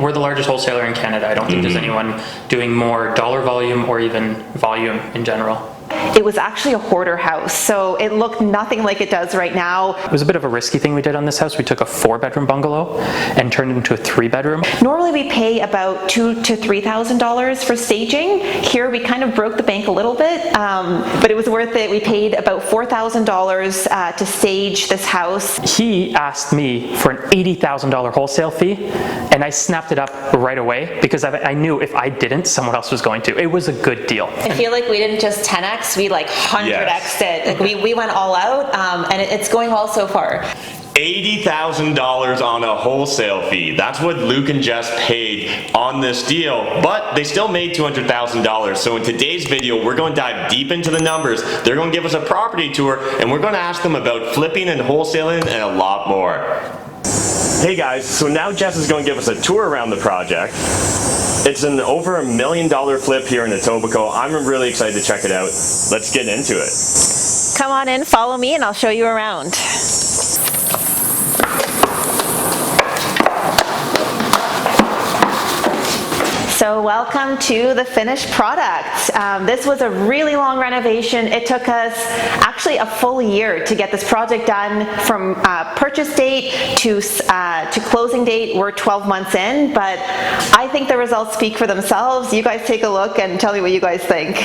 We're the largest wholesaler in Canada. I don't think there's anyone doing more dollar volume or even volume in general. It was actually a hoarder house, so it looked nothing like it does right now. It was a bit of a risky thing we did on this house. We took a 4-bedroom bungalow and turned it into a 3-bedroom. Normally we pay about $2,000 to $3,000 for staging. Here we kind of broke the bank a little bit, but it was worth it. We paid about $4,000 to stage this house. He asked me for an $80,000 wholesale fee, and I snapped it up right away because I knew if I didn't, someone else was going to. It was a good deal. I feel like we didn't just 10x, we like 100x'd it. Like we went all out, and it's going well so far. $80,000 on a wholesale fee. That's what Luc and Jess paid on this deal, but they still made $200,000. So in today's video, we're going to dive deep into the numbers. They're going to give us a property tour, and we're going to ask them about flipping and wholesaling and a lot more. Hey guys, so now Jess is going to give us a tour around the project. It's an over $1 million flip here in Etobicoke. I'm really excited to check it out. Let's get into it. Come on in, follow me, and I'll show you around. So welcome to the finished product. This was a really long renovation. It took us actually a full year to get this project done. From purchase date to closing date, we're 12 months in, but I think the results speak for themselves. You guys take a look and tell me what you guys think.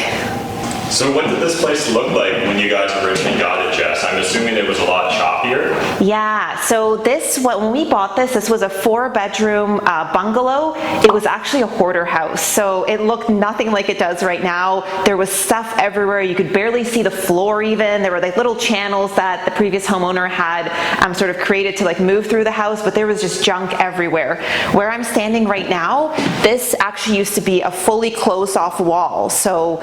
So what did this place look like when you guys originally got it, Jess? I'm assuming it was a lot choppier? Yeah, so when we bought this was a 4-bedroom bungalow. It was actually a hoarder house, so it looked nothing like it does right now. There was stuff everywhere. You could barely see the floor even. There were like little channels that the previous homeowner had sort of created to like move through the house, but there was just junk everywhere. Where I'm standing right now, this actually used to be a fully closed off wall. So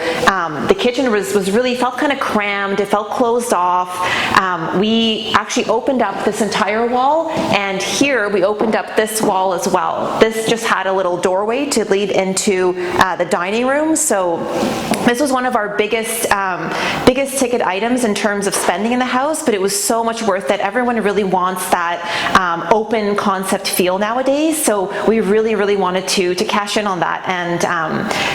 the kitchen felt kind of crammed. It felt closed off. We actually opened up this entire wall, and here we opened up this wall as well. This just had a little doorway to lead into the dining room. So this was one of our biggest ticket items in terms of spending in the house, but it was so much worth it. Everyone really wants that open concept feel nowadays, so we really wanted to cash in on that, and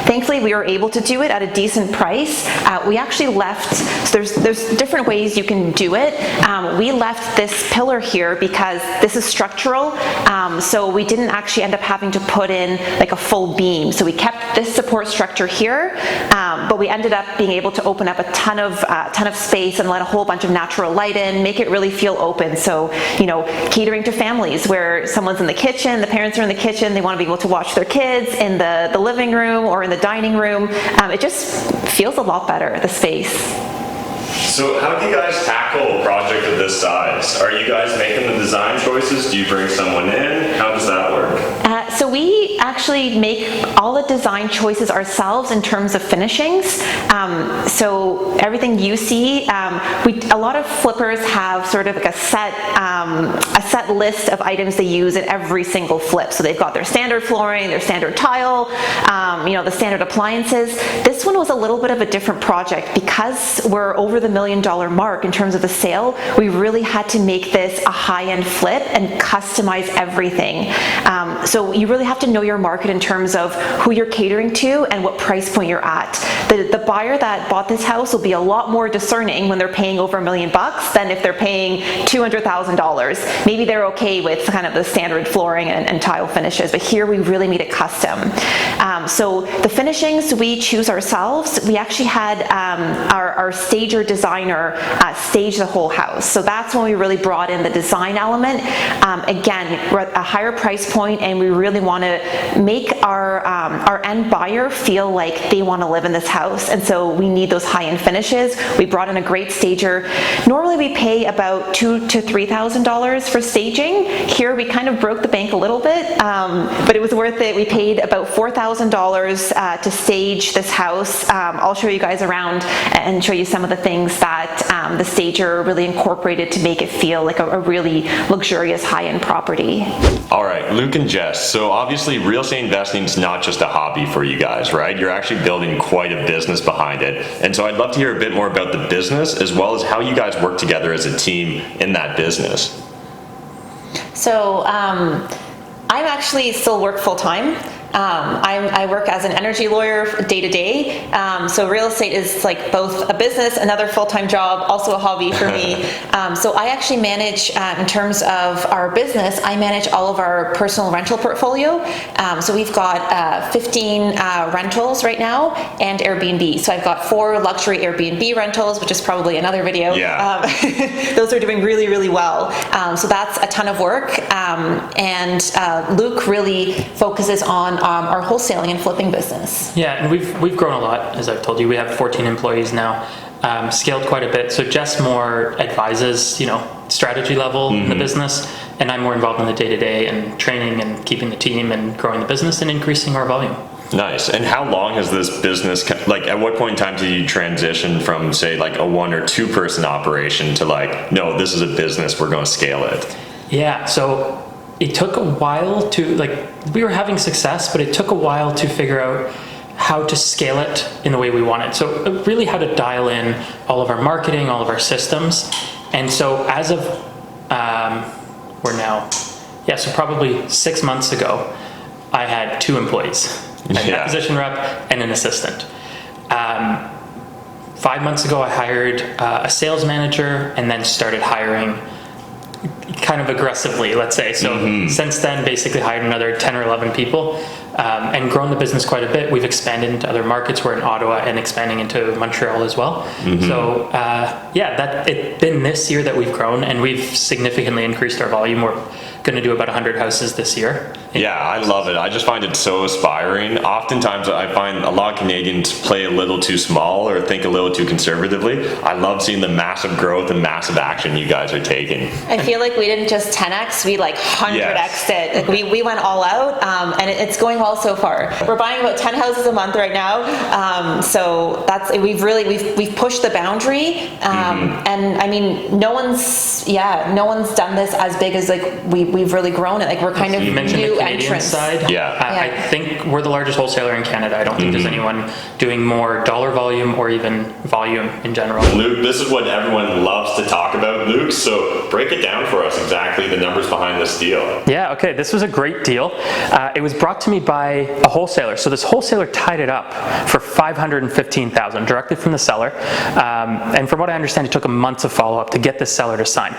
thankfully we were able to do it at a decent price. We actually left, so there's different ways you can do it. We left this pillar here because this is structural, so we didn't actually end up having to put in like a full beam. So we kept this support structure here, but we ended up being able to open up a ton of space and let a whole bunch of natural light in, make it really feel open. So, you know, catering to families where someone's in the kitchen, the parents are in the kitchen, they want to be able to watch their kids in the living room or in the dining room. It just feels a lot better, the space. So how do you guys tackle a project of this size? Are you guys making the design choices? Do you bring someone in? How does that work? So we actually make all the design choices ourselves in terms of finishings. So everything you see, a lot of flippers have sort of like a set list of items they use in every single flip. So they've got their standard flooring, their standard tile, the standard appliances. This one was a little bit of a different project because we're over the $1 million mark in terms of the sale. We really had to make this a high-end flip and customize everything. So you really have to know your market in terms of who you're catering to and what price point you're at. The buyer that bought this house will be a lot more discerning when they're paying over $1 million than if they're paying $200,000. Maybe they're okay with kind of the standard flooring and tile finishes, but here we really made it custom. So the finishings we choose ourselves. We actually had our stager designer stage the whole house. So that's when we really brought in the design element. Again, we're at a higher price point, and we really want to make our end buyer feel like they want to live in this house, and so we need those high-end finishes. We brought in a great stager. Normally we pay about $2,000 to $3,000 for staging. Here we kind of broke the bank a little bit, but it was worth it. We paid about $4,000 to stage this house. I'll show you guys around and show you some of the things that the stager really incorporated to make it feel like a really luxurious high-end property. All right, Luc and Jess, so obviously real estate investing is not just a hobby for you guys, right? You're actually building quite a business behind it. And so I'd love to hear a bit more about the business as well as how you guys work together as a team in that business. So I actually still work full-time. I work as an energy lawyer day to day. So real estate is like both a business, another full-time job, also a hobby for me. So I actually manage, in terms of our business, I manage all of our personal rental portfolio. So we've got 15 rentals right now and Airbnb. So I've got 4 luxury Airbnb rentals, which is probably another video. Yeah. Those are doing really, really well. So that's a ton of work. And Luc really focuses on our wholesaling and flipping business. Yeah, and we've grown a lot, as I've told you. We have 14 employees now, scaled quite a bit. So Jess more advises, strategy level in the business, and I'm more involved in the day-to-day and training and keeping the team and growing the business and increasing our volume. Nice. And how long has this business, like at what point in time did you transition from say like a 1 or 2 person operation to like, no, this is a business, we're going to scale it? Yeah, so it took a while to, we were having success, but it took a while to figure out how to scale it in the way we wanted. So really how to dial in all of our marketing, all of our systems. And so as of, so probably 6 months ago, I had 2 employees. An acquisition rep and an assistant. 5 months ago, I hired a sales manager and then started hiring kind of aggressively, let's say. So since then, basically hired another 10 or 11 people and grown the business quite a bit. We've expanded into other markets. We're in Ottawa and expanding into Montreal as well. So it's been this year that we've grown and we've significantly increased our volume. We're going to do about 100 houses this year. Yeah, I love it. I just find it so aspiring. Oftentimes I find a lot of Canadians play a little too small or think a little too conservatively. I love seeing the massive growth and massive action you guys are taking. I feel like we didn't just 10x, we 100x'd it. Like we went all out, and it's going well so far. We're buying about 10 houses a month right now. So that's, we've pushed the boundary. And I mean, no one's done this as big as we've really grown it. We're kind of you mentioned new the Canadian entrants. side. I think we're the largest wholesaler in Canada. I don't think there's anyone doing more dollar volume or even volume in general. Luc, this is what everyone loves to talk about, Luc. So break it down for us, exactly the numbers behind this deal. Yeah, okay, this was a great deal. It was brought to me by a wholesaler. So this wholesaler tied it up for $515,000 directly from the seller. And from what I understand, it took a month of follow-up to get the seller to sign.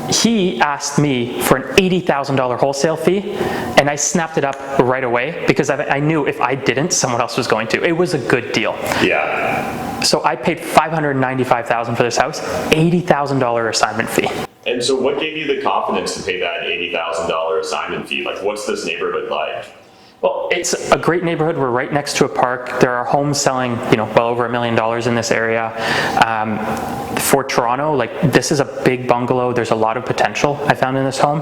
He asked me for an $80,000 wholesale fee, and I snapped it up right away because I knew if I didn't, someone else was going to. It was a good deal. Yeah. So I paid $595,000 for this house, $80,000 assignment fee. And so what gave you the confidence to pay that $80,000 assignment fee? What's this neighborhood like? Well, it's a great neighborhood. We're right next to a park. There are homes selling, well over $1 million in this area. For Toronto, this is a big bungalow. There's a lot of potential I found in this home,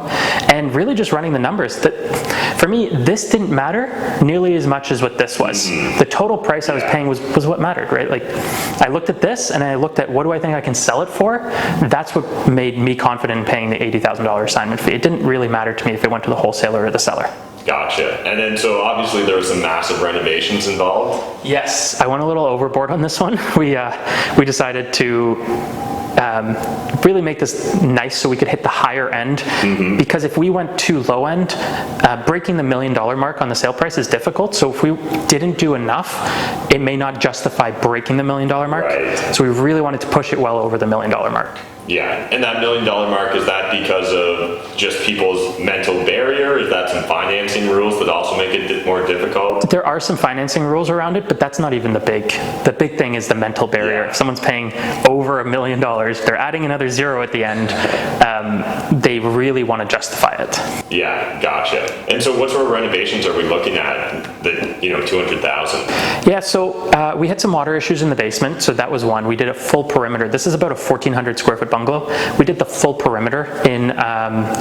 and really just running the numbers. For me, this didn't matter nearly as much as what this was. The total price I was paying was what mattered, right? I looked at this and I looked at what do I think I can sell it for. That's what made me confident in paying the $80,000 assignment fee. It didn't really matter to me if it went to the wholesaler or the seller. Gotcha. And then, so obviously there were some massive renovations involved. Yes, I went a little overboard on this one. We decided to really make this nice so we could hit the higher end, because if we went too low end, breaking the $1 million mark on the sale price is difficult. So if we didn't do enough, it may not justify breaking the $1 million mark. Right. So we really wanted to push it well over the $1 million mark. Yeah, and that $1 million mark, is that because of just people's mental barrier? Is that some financing rules that also make it more difficult? There are some financing rules around it, but that's not even the big thing is the mental barrier. Yeah. If someone's paying over $1 million, they're adding another zero at the end, they really want to justify it. Yeah, gotcha. And so what sort of renovations are we looking at that, $200,000? Yeah, so we had some water issues in the basement, so that was one. We did a full perimeter. This is about a 1,400 square foot bungalow. We did the full perimeter in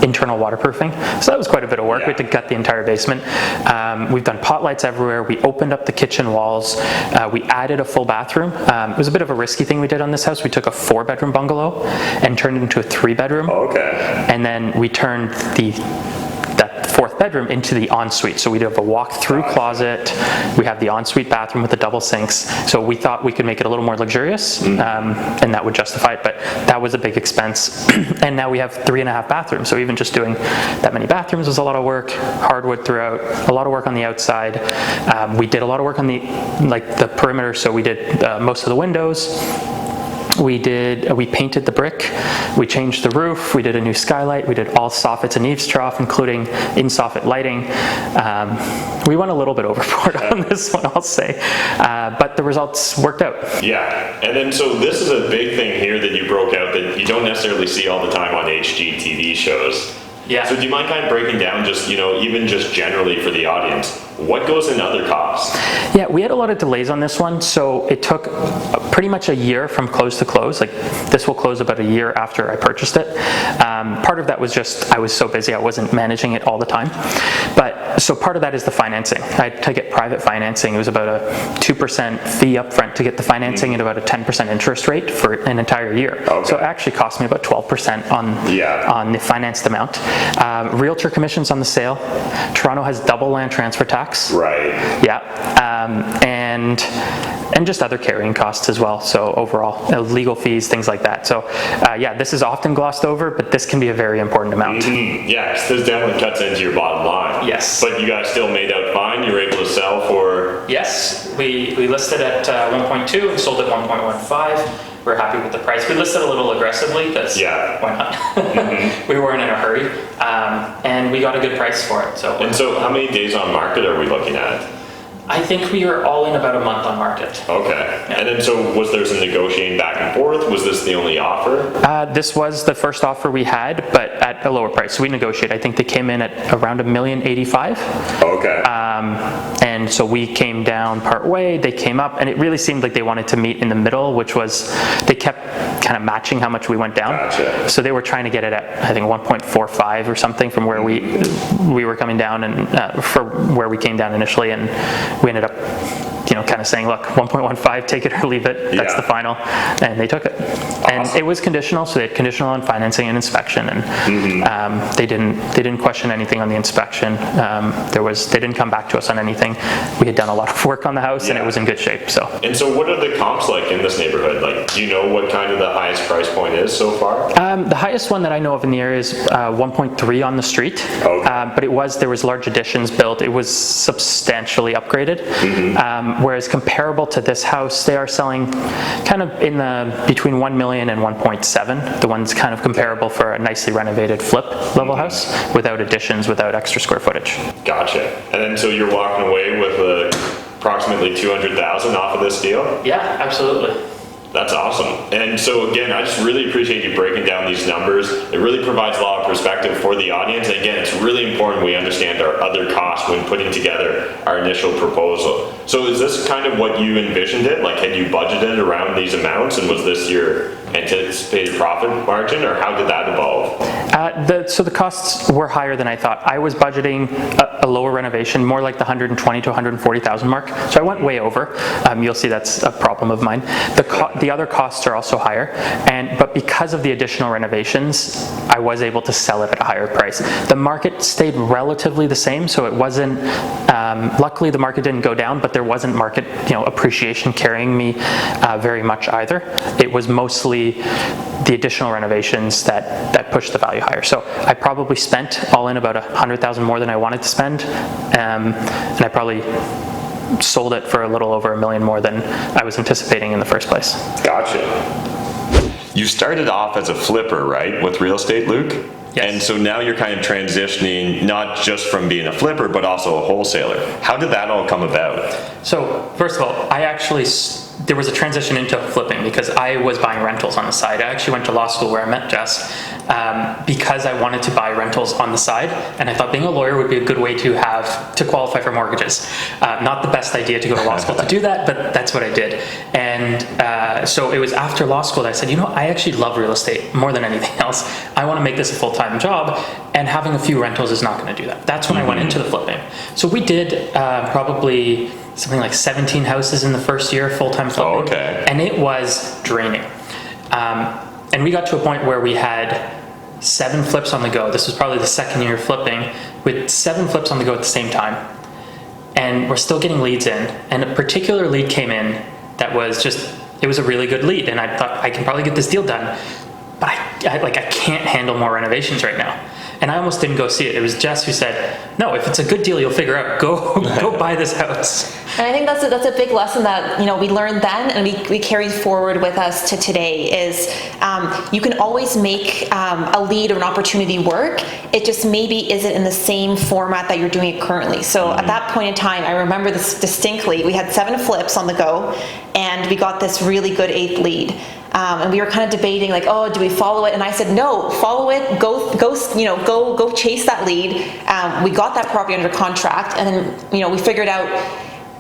internal waterproofing, so that was quite a bit of work. Yeah. We had to gut the entire basement. We've done pot lights everywhere. We opened up the kitchen walls. We added a full bathroom. It was a bit of a risky thing we did on this house. We took a 4-bedroom bungalow and turned it into a 3-bedroom. Okay. And then we turned that 4th bedroom into the ensuite. So we'd have a walk-through closet. We have the ensuite bathroom with the double sinks. So we thought we could make it a little more luxurious, and that would justify it, but that was a big expense. And now we have 3.5 bathrooms. So even just doing that many bathrooms was a lot of work. Hardwood throughout, a lot of work on the outside. We did a lot of work on the perimeter. So we did most of the windows. We painted the brick, we changed the roof, we did a new skylight, we did all soffits and eaves trough, including in-soffit lighting. We went a little bit overboard on this one, I'll say, but the results worked out. Yeah, and then so this is a big thing here that you broke out that you don't necessarily see all the time on HGTV shows. Yeah. So do you mind kind of breaking down just, even just generally for the audience, what goes in other costs? Yeah, we had a lot of delays on this one, so it took pretty much a year from close to close. Like, this will close about a year after I purchased it. Part of that was just I was so busy I wasn't managing it all the time. But so part of that is the financing. I had to get private financing. It was about a 2% fee up front to get the financing and about a 10% interest rate for an entire year. Okay. So it actually cost me about 12% on the financed amount. Realtor commissions on the sale. Toronto has double land transfer tax. Right. Yeah, and just other carrying costs as well. So overall, legal fees, things like that. So yeah, this is often glossed over, but this can be a very important amount. Yes, this definitely cuts into your bottom line. Yes. But you guys still made out fine. You were able to sell for. Yes, we listed at 1.2 and sold at 1.15. We're happy with the price. We listed a little aggressively because why not? We weren't in a hurry, and we got a good price for it. And so how many days on market are we looking at? I think we are all in about a month on market. Okay. Yeah. And then so was there some negotiating back and forth? Was this the only offer? This was the first offer we had, but at a lower price. So we negotiated. I think they came in at around $1,085,000. Okay. And so we came down part way, they came up, and it really seemed like they wanted to meet in the middle, which was, they kept kind of matching how much we went down. Gotcha. So they were trying to get it at, I think, 1.45 or something from where we were coming down, and for where we came down initially, and we ended up kind of saying, look, 1.15, take it or leave it. That's the final. And they took it. Awesome. And it was conditional, so they had conditional on financing and inspection, and they didn't question anything on the inspection. They didn't come back to us on anything. We had done a lot of work on the house, and it was in good shape. So. And so what are the comps like in this neighborhood? Like, do you know what kind of the highest price point is so far? The highest one that I know of in the area is 1.3 on the street. Okay. But there was large additions built. It was substantially upgraded. Whereas comparable to this house, they are selling kind of in between 1 million and 1.7. The one's kind of comparable for a nicely renovated flip level house without additions, without extra square footage. Gotcha. And then so you're walking away with approximately $200,000 off of this deal? Yeah, absolutely. That's awesome. And so again, I just really appreciate you breaking down these numbers. It really provides a lot of perspective for the audience. And again, it's really important we understand our other costs when putting together our initial proposal. So is this kind of what you envisioned it? Like, had you budgeted around these amounts, and was this your anticipated profit margin, or how did that evolve? So the costs were higher than I thought. I was budgeting a lower renovation, more like the 120 to 140,000 mark. So I went way over. You'll see that's a problem of mine. The other costs are also higher, but because of the additional renovations, I was able to sell it at a higher price. The market stayed relatively the same, so it wasn't. Luckily, the market didn't go down, but there wasn't market appreciation carrying me very much either. It was mostly the additional renovations that pushed the value higher. So I probably spent all in about $100,000 more than I wanted to spend, and I probably sold it for a little over $1 million more than I was anticipating in the first place. Gotcha. You started off as a flipper, right, with real estate, Luke? Yes. And so now you're kind of transitioning not just from being a flipper, but also a wholesaler. How did that all come about? So first of all, there was a transition into flipping because I was buying rentals on the side. I actually went to law school where I met Jess because I wanted to buy rentals on the side, and I thought being a lawyer would be a good way to qualify for mortgages. Not the best idea to go to law school to do that, but that's what I did. And so it was after law school that I said, I actually love real estate more than anything else. I want to make this a full-time job, and having a few rentals is not going to do that. That's when I went into the flipping. So we did probably something like 17 houses in the first year, full-time flipping. Oh, okay. And it was draining. And we got to a point where we had 7 flips on the go. This was probably the second year flipping, with 7 flips on the go at the same time. And we're still getting leads in. And a particular lead came in that was just, it was a really good lead. And I thought, I can probably get this deal done. But I can't handle more renovations right now. And I almost didn't go see it. It was Jess who said, no, if it's a good deal, you'll figure out, go buy this house. And I think that's a big lesson that, we learned then and we carried forward with us to today is you can always make a lead or an opportunity work. It just maybe isn't in the same format that you're doing it currently. So at that point in time, I remember this distinctly. We had 7 flips on the go and we got this really good 8th lead. And we were kind of debating like, oh, do we follow it? And I said, no, follow it, go chase that lead. We got that property under contract and then, we figured out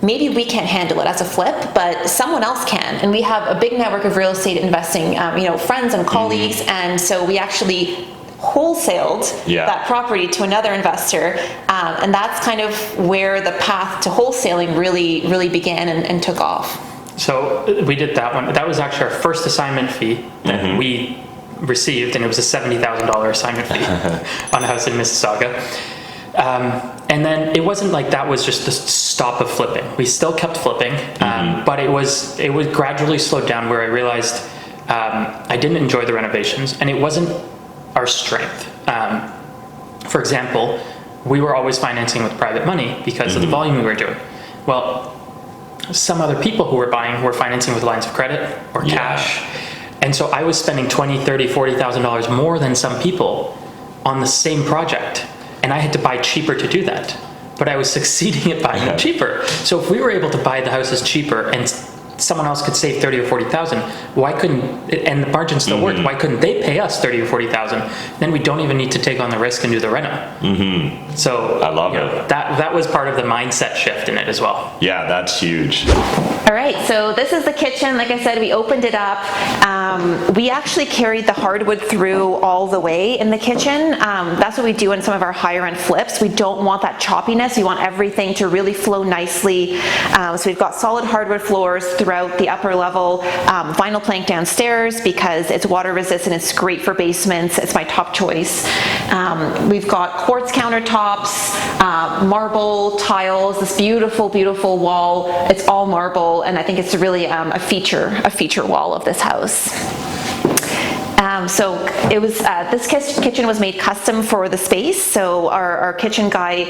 maybe we can't handle it as a flip, but someone else can. And we have a big network of real estate investing, friends and colleagues. And so we actually wholesaled that property to another investor. And that's kind of where the path to wholesaling really began and took off. So we did that one. That was actually our first assignment fee that we received, and it was a $70,000 assignment fee on a house in Mississauga. And then it wasn't like that was just the stop of flipping. We still kept flipping, but it was gradually slowed down where I realized I didn't enjoy the renovations, and it wasn't our strength. For example, we were always financing with private money because of the volume we were doing. Well, some other people who were buying were financing with lines of credit or cash. And so I was spending $20,000, $30,000, $40,000 more than some people on the same project. And I had to buy cheaper to do that. But I was succeeding at buying them cheaper. So if we were able to buy the houses cheaper and someone else could save $30,000 or $40,000, why couldn't, and the margin still worked, why couldn't they pay us $30,000 or $40,000? Then we don't even need to take on the risk and do the reno. So I love it. That was part of the mindset shift in it as well. Yeah, that's huge. All right, so this is the kitchen. Like I said, we opened it up. We actually carried the hardwood through all the way in the kitchen. That's what we do in some of our higher end flips. We don't want that choppiness. We want everything to really flow nicely. So we've got solid hardwood floors throughout the upper level, vinyl plank downstairs because it's water resistant. It's great for basements. It's my top choice. We've got quartz countertops, marble tiles, this beautiful, beautiful wall. It's all marble, and I think it's really a feature wall of this house. So it was this kitchen was made custom for the space. So our kitchen guy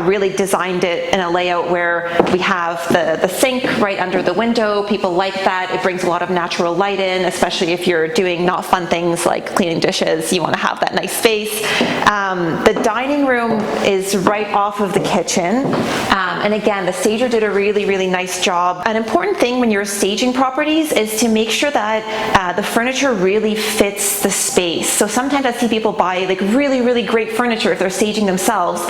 really designed it in a layout where we have the sink right under the window. People like that. It brings a lot of natural light in, especially if you're doing not fun things like cleaning dishes. You want to have that nice space. The dining room is right off of the kitchen. And again, the stager did a really, really nice job. An important thing when you're staging properties is to make sure that the furniture really fits the space. So sometimes I see people buy like really, really great furniture if they're staging themselves,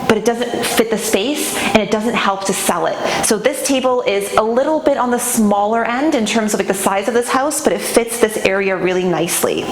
but it doesn't fit the space and it doesn't help to sell it. So this table is a little bit on the smaller end in terms of like the size of this house, but it fits this area really nicely.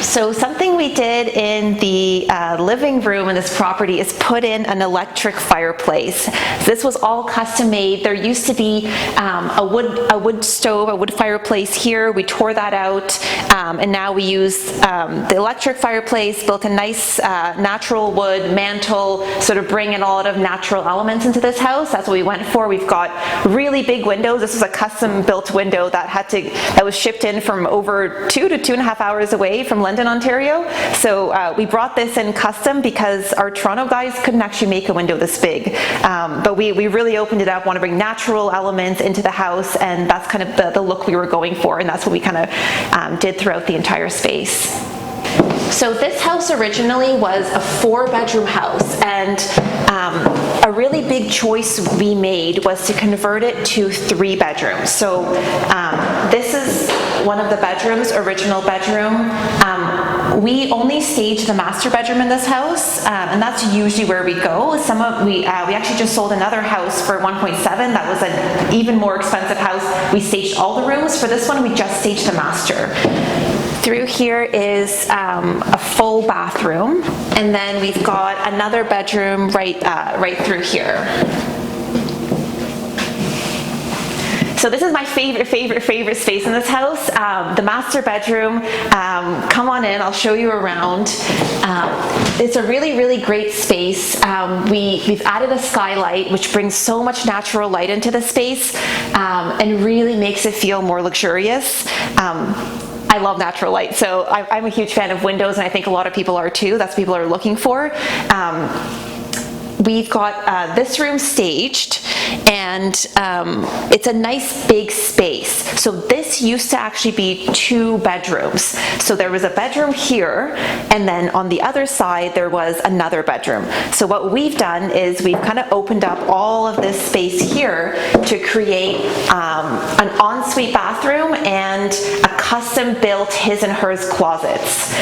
So something we did in the living room in this property is put in an electric fireplace. This was all custom made. There used to be a wood stove, a wood fireplace here. We tore that out, and now we use the electric fireplace, built a nice natural wood mantle, sort of bring in a lot of natural elements into this house. That's what we went for. We've got really big windows. This was a custom built window that was shipped in from over 2 to 2.5 hours away from London, Ontario. So we brought this in custom because our Toronto guys couldn't actually make a window this big. But we really opened it up, want to bring natural elements into the house, and that's kind of the look we were going for, and that's what we kind of did throughout the entire space. So this house originally was a 4-bedroom house, and a really big choice we made was to convert it to 3 bedrooms. So this is one of the bedrooms, original bedroom. We only stage the master bedroom in this house, and that's usually where we go. We actually just sold another house for 1.7. That was an even more expensive house. We staged all the rooms. For this one, we just staged the master. Through here is a full bathroom, and then we've got another bedroom right through here. So this is my favorite space in this house, the master bedroom. Come on in, I'll show you around. It's a really great space. We've added a skylight, which brings so much natural light into the space and really makes it feel more luxurious. I love natural light, so I'm a huge fan of windows, and I think a lot of people are too. That's what people are looking for. We've got this room staged, and it's a nice big space. So this used to actually be 2 bedrooms. So there was a bedroom here, and then on the other side there was another bedroom. So what we've done is we've kind of opened up all of this space here to create an ensuite bathroom and a custom-built his and hers closets.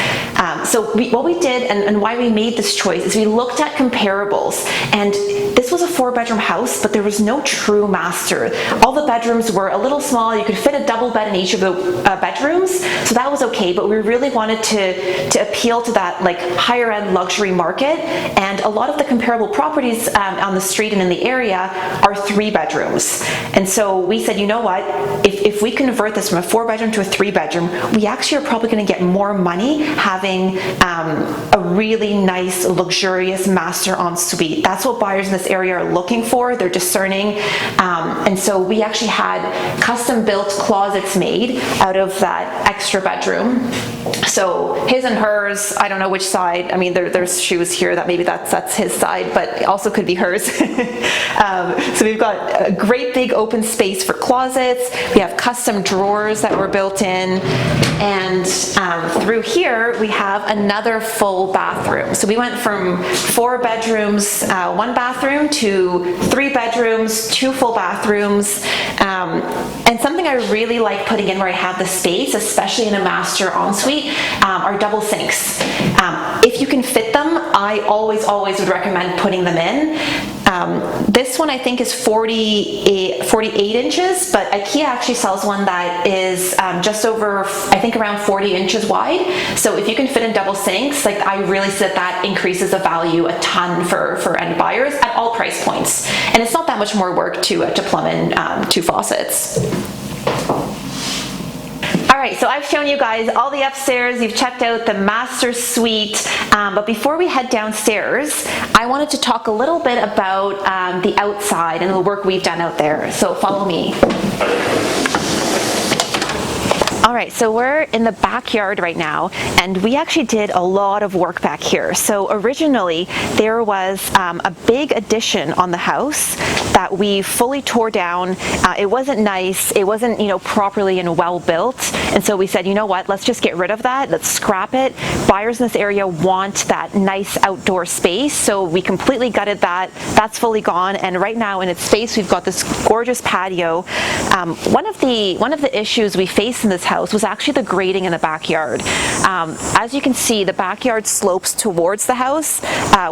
What we did and why we made this choice is we looked at comparables, and this was a 4-bedroom house, but there was no true master. All the bedrooms were a little small. You could fit a double bed in each of the bedrooms, so that was okay, but we really wanted to appeal to that like higher end luxury market, and a lot of the comparable properties on the street and in the area are 3 bedrooms. And so we said, you know what, if we convert this from a 4-bedroom to a 3-bedroom, we actually are probably going to get more money having a really nice luxurious master ensuite. That's what buyers in this area are looking for. They're discerning, and so we actually had custom built closets made out of that extra bedroom. So his and hers, I don't know which side. I mean, there's shoes here that maybe that's his side, but it also could be hers. So we've got a great big open space for closets. We have custom drawers that were built in, and through here we have another full bathroom. So we went from 4 bedrooms, 1 bathroom, to 3 bedrooms, 2 full bathrooms. And something I really like putting in where I have the space, especially in a master ensuite, are double sinks. If you can fit them, I always would recommend putting them in. This one I think is 48 inches, but IKEA actually sells one that is just over, I think around 40 inches wide. So if you can fit in double sinks, like I really see that increases the value a ton for end buyers at all price points. And it's not that much more work to plumb in 2 faucets. All right, so I've shown you guys all the upstairs. You've checked out the master suite, but before we head downstairs, I wanted to talk a little bit about the outside and the work we've done out there. So follow me. All right, so we're in the backyard right now, and we actually did a lot of work back here. So originally, there was a big addition on the house that we fully tore down. It wasn't nice. It wasn't, properly and well built. And so we said, you know what, let's just get rid of that. Let's scrap it. Buyers in this area want that nice outdoor space. So we completely gutted that. That's fully gone. And right now in its space, we've got this gorgeous patio. One of the issues we faced in this house was actually the grading in the backyard. As you can see, the backyard slopes towards the house,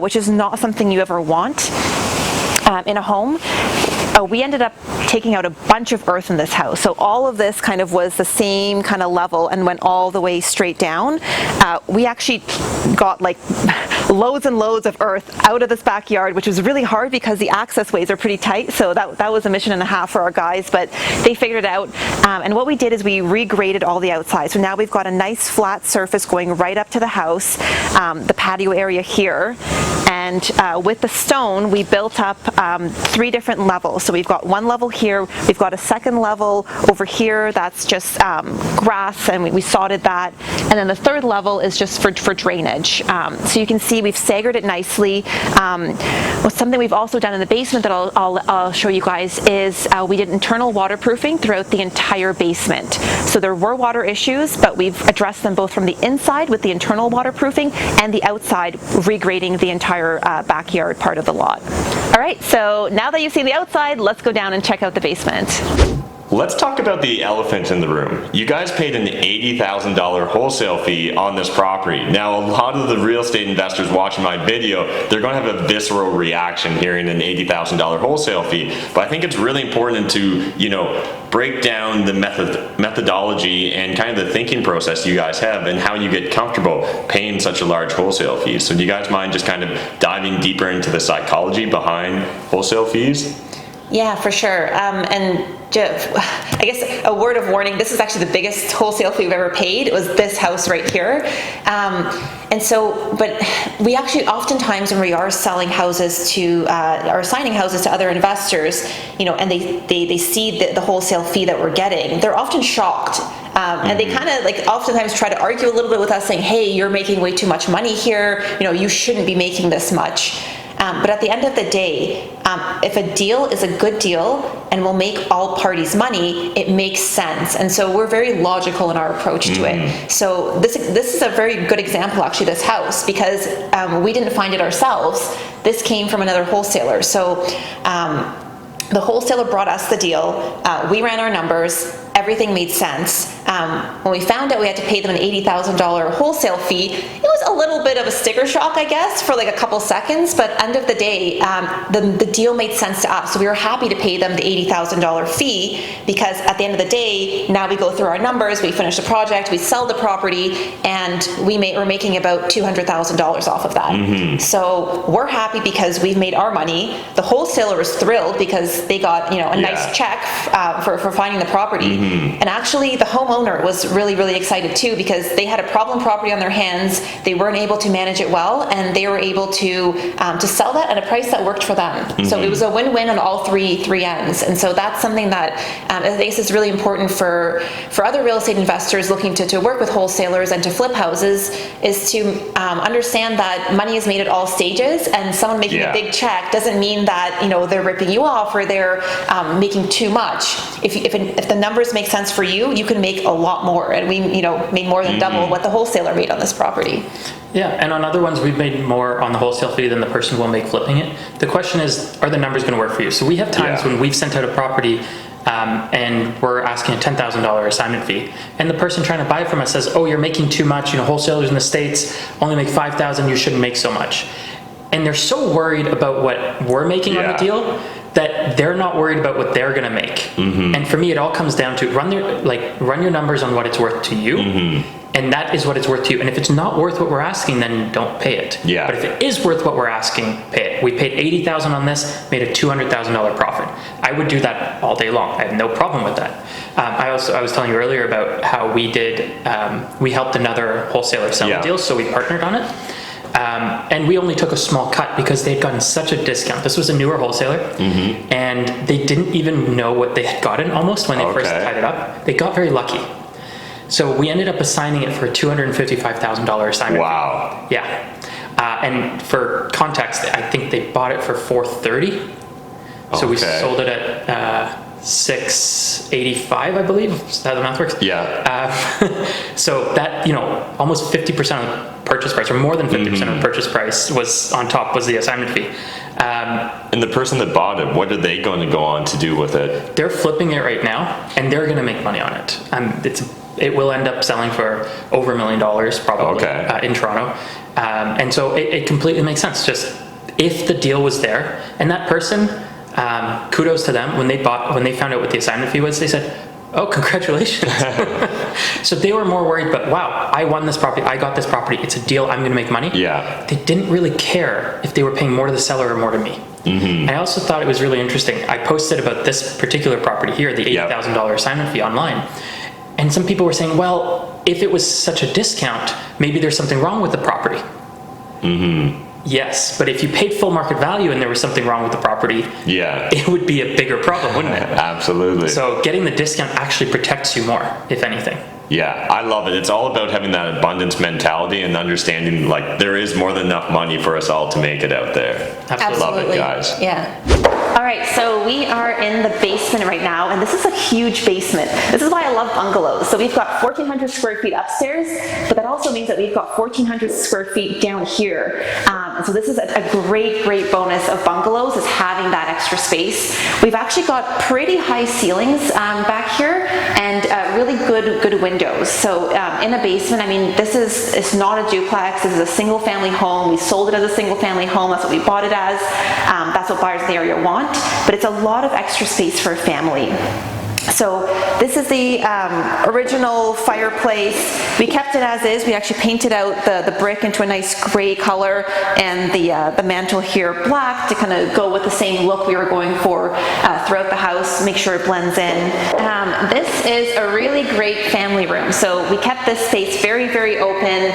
which is not something you ever want in a home. We ended up taking out a bunch of earth in this house. So all of this kind of was the same kind of level and went all the way straight down. We actually got like loads and loads of earth out of this backyard, which was really hard because the access ways are pretty tight. So that was a mission and a half for our guys, but they figured it out. And what we did is we regraded all the outside. So now we've got a nice flat surface going right up to the house, the patio area here. And with the stone, we built up 3 different levels. So we've got 1 level here, we've got a 2nd level over here that's just grass, and we sodded that. And then the 3rd level is just for drainage. So you can see we've staggered it nicely. Something we've also done in the basement that I'll show you guys is we did internal waterproofing throughout the entire basement. So there were water issues, but we've addressed them both from the inside with the internal waterproofing and the outside regrading the entire backyard part of the lot. All right, so now that you've seen the outside, let's go down and check out the basement. Let's talk about the elephant in the room. You guys paid an $80,000 wholesale fee on this property. Now, a lot of the real estate investors watching my video, they're going to have a visceral reaction hearing an $80,000 wholesale fee. But I think it's really important to, break down the methodology and kind of the thinking process you guys have and how you get comfortable paying such a large wholesale fee. So do you guys mind just kind of diving deeper into the psychology behind wholesale fees? Yeah, for sure. And I guess a word of warning, this is actually the biggest wholesale fee we've ever paid. It was this house right here. And so, but we actually oftentimes when we are selling houses to, or assigning houses to other investors, and they see the wholesale fee that we're getting, they're often shocked. And they kind of like oftentimes try to argue a little bit with us saying, hey, you're making way too much money here. You shouldn't be making this much. But at the end of the day, if a deal is a good deal and will make all parties money, it makes sense. And so we're very logical in our approach to it. So this is a very good example, actually, this house, because we didn't find it ourselves. This came from another wholesaler. So the wholesaler brought us the deal. We ran our numbers. Everything made sense. When we found out we had to pay them an $80,000 wholesale fee, it was a little bit of a sticker shock, I guess, for like a couple seconds, but end of the day, the deal made sense to us. So we were happy to pay them the $80,000 fee because at the end of the day, now we go through our numbers, we finish the project, we sell the property, and we're making about $200,000 off of that. So we're happy because we've made our money. The wholesaler was thrilled because they got a nice check for finding the property. And actually the homeowner was really, really excited too because they had a problem property on their hands. They weren't able to manage it well, and they were able to sell that at a price that worked for them. So it was a win-win on all three ends. And so that's something that I think is really important for other real estate investors looking to work with wholesalers and to flip houses, is to understand that money is made at all stages, and someone making a big check doesn't mean that they're ripping you off or they're making too much. If the numbers make sense for you, you can make a lot more, and we made more than double what the wholesaler made on this property. Yeah, and on other ones we've made more on the wholesale fee than the person will make flipping it. The question is, are the numbers going to work for you? So we have times when we've sent out a property and we're asking a $10,000 assignment fee, and the person trying to buy it from us says, oh, you're making too much, wholesalers in the States only make $5,000, you shouldn't make so much. And they're so worried about what we're making on the deal that they're not worried about what they're gonna make. And for me, it all comes down to run your numbers on what it's worth to you, and that is what it's worth to you. And if it's not worth what we're asking, then don't pay it. But if it is worth what we're asking, pay it. We paid $80,000 on this, made a $200,000 profit. I would do that all day long. I have no problem with that. I was telling you earlier about how we helped another wholesaler sell a deal, so we partnered on it. And we only took a small cut because they'd gotten such a discount. This was a newer wholesaler, and they didn't even know what they had gotten almost when they first tied it up. They got very lucky. So we ended up assigning it for a $255,000 assignment. Wow. Yeah. And for context, I think they bought it for $430,000. So we sold it at $685,000, I believe. Is that how the math works? So that, almost 50% of the purchase price, or more than 50% of the purchase price was the assignment fee. And the person that bought it, what are they going to go on to do with it? They're flipping it right now, and they're going to make money on it. It will end up selling for over $1 million probably in Toronto. And so it completely makes sense. Just if the deal was there, and that person, kudos to them, when they found out what the assignment fee was, they said, oh, congratulations. So they were more worried, but wow, I won this property, I got this property, it's a deal, I'm gonna make money. They didn't really care if they were paying more to the seller or more to me. I also thought it was really interesting. I posted about this particular property here, the $80,000 assignment fee online. And some people were saying, well, if it was such a discount, maybe there's something wrong with the property. Yes, but if you paid full market value and there was something wrong with the property, it would be a bigger problem, wouldn't it? Absolutely. So getting the discount actually protects you more, if anything. Yeah, I love it. It's all about having that abundance mentality and understanding there is more than enough money for us all to make it out there. Absolutely. Love it, guys. Yeah. All right, so we are in the basement right now, and this is a huge basement. This is why I love bungalows. So we've got 1,400 square feet upstairs, but that also means that we've got 1,400 square feet down here. And so this is a great bonus of bungalows, is having that extra space. We've actually got pretty high ceilings back here, and really good windows. So in a basement, it's not a duplex. This is a single family home. We sold it as a single family home. That's what we bought it as. That's what buyers in the area want. But it's a lot of extra space for a family. So this is the original fireplace. We kept it as is. We actually painted out the brick into a nice gray color, and the mantle here black to kind of go with the same look we were going for throughout the house, make sure it blends in. This is a really great family room. So we kept this space very, very open,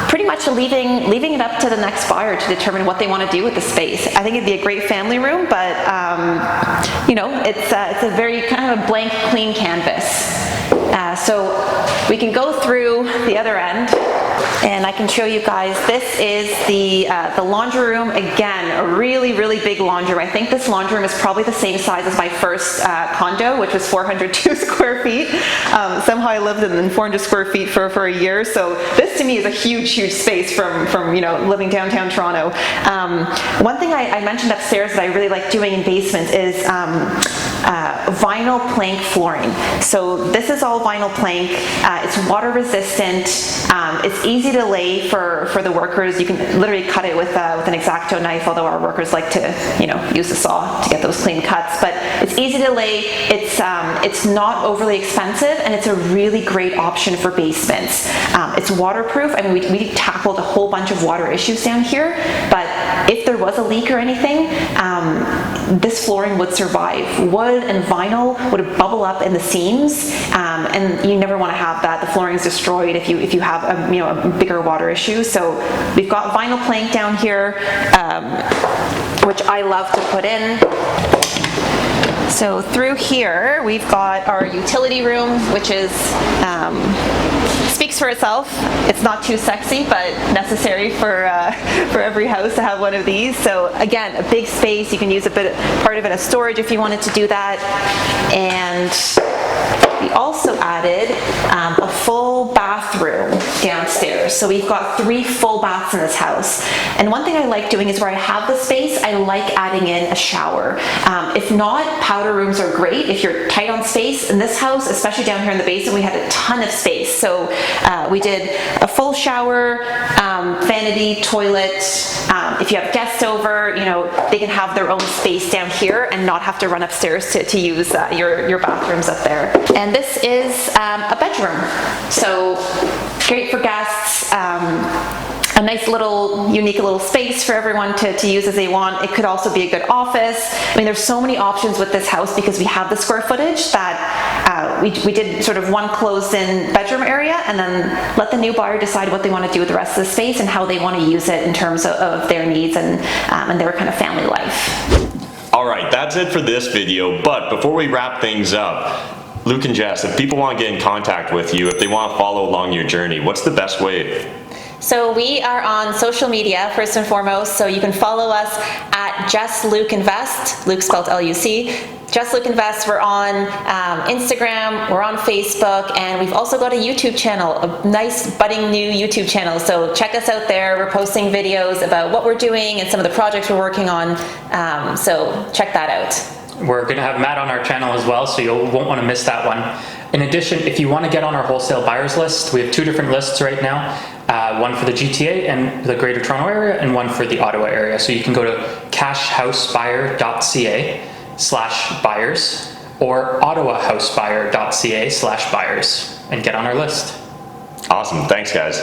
pretty much leaving it up to the next buyer to determine what they want to do with the space. I think it'd be a great family room, but you know, it's a very kind of a blank, clean canvas. So we can go through the other end, and I can show you guys. This is the laundry room. Again, a really, really big laundry room. I think this laundry room is probably the same size as my first condo, which was 402 square feet. Somehow I lived in 400 square feet for a year. So this to me is a huge, huge space from you know, living downtown Toronto. One thing I mentioned upstairs that I really like doing in basements is vinyl plank flooring. So this is all vinyl plank. It's water resistant. It's easy to lay for the workers. You can literally cut it with an X-Acto knife, although our workers like to, you know, use the saw to get those clean cuts. But it's easy to lay. It's not overly expensive, and it's a really great option for basements. It's waterproof. I mean, we tackled a whole bunch of water issues down here, but if there was a leak or anything, this flooring would survive. Wood and vinyl would bubble up in the seams, and you never want to have that. The flooring is destroyed if you have a bigger water issue. So we've got vinyl plank down here, which I love to put in. So through here, we've got our utility room, which is speaks for itself. It's not too sexy, but necessary for every house to have one of these. So again, a big space. You can use part of it as storage if you wanted to do that. And we also added a full bathroom downstairs. So we've got 3 full baths in this house. And one thing I like doing is where I have the space, I like adding in a shower. If not, powder rooms are great if you're tight on space. In this house, especially down here in the basement, we had a ton of space. So we did a full shower, vanity, toilet. If you have guests over, you know, they can have their own space down here and not have to run upstairs to use your bathrooms up there. And this is a bedroom. So great for guests. A nice little, unique little space for everyone to use as they want. It could also be a good office. I mean, there's so many options with this house because we have the square footage that we did sort of one closed-in bedroom area, and then let the new buyer decide what they want to do with the rest of the space and how they want to use it in terms of their needs and their kind of family life. All right, that's it for this video, but before we wrap things up, Luc and Jess, if people want to get in contact with you, if they want to follow along your journey, what's the best way? So we are on social media first and foremost, so you can follow us at Just Luc Invest, Luc spelled L-U-C. Just Luc Invest. We're on Instagram, we're on Facebook, and we've also got a YouTube channel, a nice budding new YouTube channel. So check us out there. We're posting videos about what we're doing and some of the projects we're working on. So check that out. We're going to have Matt on our channel as well, so you won't want to miss that one. In addition, if you want to get on our wholesale buyers list, we have 2 different lists right now. One for the GTA and the Greater Toronto Area, and one for the Ottawa area. So you can go to cashhousebuyer.ca/buyers or ottawahousebuyer.ca/buyers and get on our list. Awesome, thanks guys.